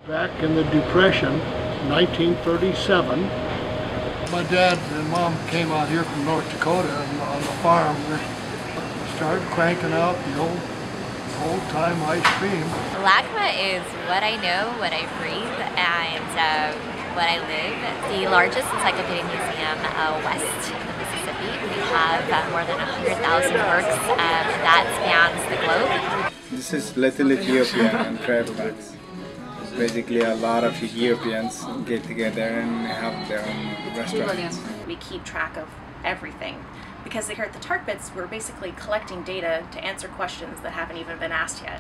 Back in the Depression, 1937, my dad and mom came out here from North Dakota, and on the farm they started cranking out the old-time ice cream. LACMA is what I know, what I breathe, and what I live. The largest encyclopedia museum west of the Mississippi. We have more than 100,000 works that spans the globe. This is Little Ethiopia and Fairfax. Basically, a lot of Ethiopians get together and have their own restaurants. We keep track of everything because here at the Tar Pits, we're basically collecting data to answer questions that haven't even been asked yet.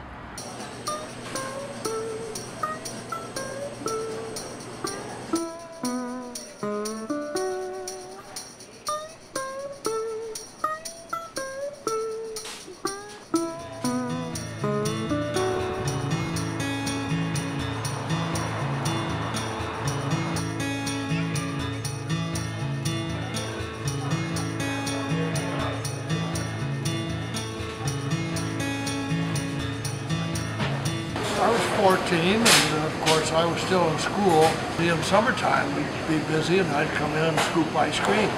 I was 14, and of course I was still in school. In summertime we'd be busy and I'd come in and scoop ice cream.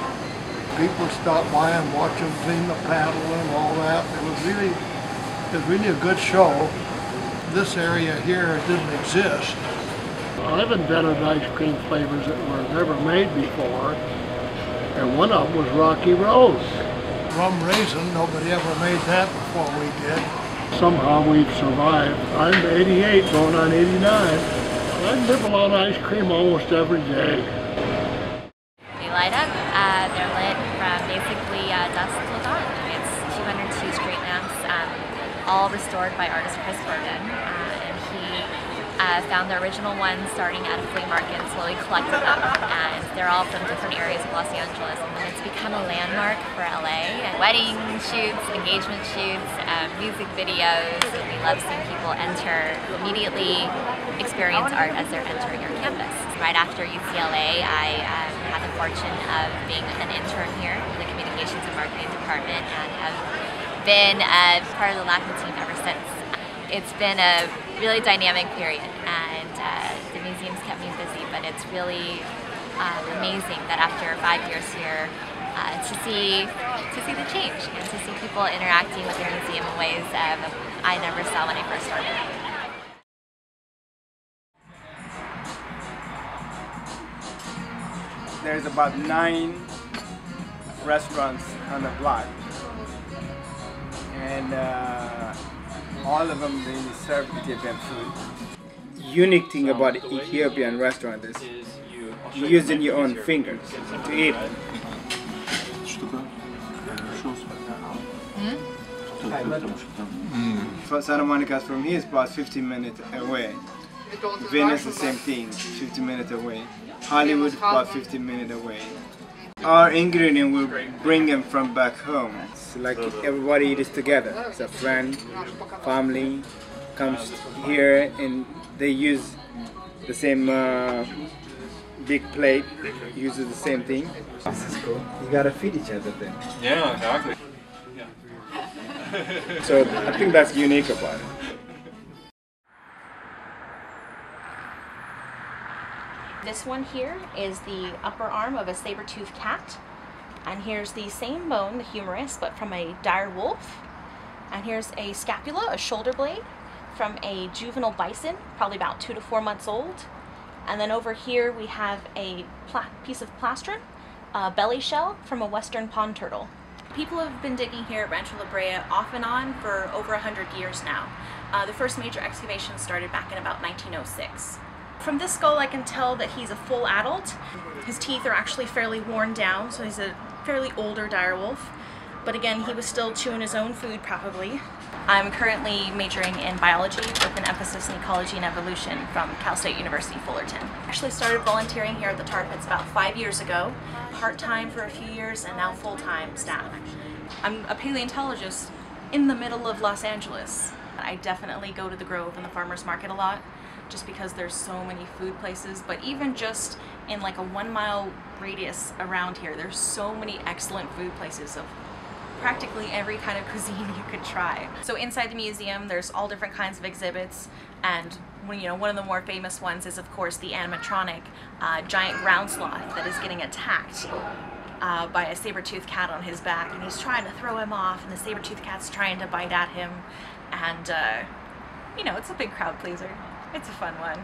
People would stop by and watch them clean the paddle and all that. It was really a good show. This area here didn't exist. I've invented ice cream flavors that were never made before, and one of them was Rocky Rose. Rum raisin, nobody ever made that before we did. Somehow we've survived. I'm 88, going on 89. I nibble on ice cream almost every day. They light up. They're lit from basically dusk till dawn. It's 202 straight lamps, all restored by artist Christopher Reynolds. And he found the original ones starting at a flea market and slowly collected them. And they're all from different areas of Los Angeles. And it's become a landmark for LA. And wedding shoots, engagement shoots, music videos. We love seeing people immediately experience art as they're entering our campus. Right after UCLA, I had the fortune of being an intern here in the Communications and Marketing Department and have been part of the LACMA team ever since. It's been a really dynamic period, and the museum's kept me busy, but it's really amazing that after 5 years here to see the change and to see people interacting with the museum in ways I never saw when I first started. There's about 9 restaurants on the block, and all of them they serve Ethiopian food. Unique thing about Ethiopian restaurant is you using your own fingers to eat. Santa Monica's from here is about 15 minutes away. Venice the same thing, 15 minutes away. Hollywood about 15 minutes away. Our ingredient will bring them from back home. It's like everybody eats together. It's a friend, family comes here and they use the same big plate, uses the same thing. This is cool. You gotta feed each other then. Yeah, exactly. So I think that's unique about it. This one here is the upper arm of a saber-toothed cat. And here's the same bone, the humerus, but from a dire wolf. And here's a scapula, a shoulder blade, from a juvenile bison, probably about 2 to 4 months old. And then over here we have a piece of plastron, a belly shell from a western pond turtle. People have been digging here at Rancho La Brea off and on for over 100 years now. The first major excavation started back in about 1906. From this skull I can tell that he's a full adult. His teeth are actually fairly worn down, so he's a fairly older dire wolf. But again, he was still chewing his own food probably. I'm currently majoring in biology with an emphasis in ecology and evolution from Cal State University, Fullerton. I actually started volunteering here at the Tar Pits about 5 years ago, part-time for a few years and now full-time staff. I'm a paleontologist in the middle of Los Angeles. I definitely go to the Grove and the farmers market a lot just because there's so many food places, but even just in like a 1 mile radius around here, there's so many excellent food places of practically every kind of cuisine you could try. So inside the museum, there's all different kinds of exhibits, and one of the more famous ones is, of course, the animatronic giant ground sloth that is getting attacked by a saber-toothed cat on his back, and he's trying to throw him off, and the saber-toothed cat's trying to bite at him, and it's a big crowd pleaser. It's a fun one.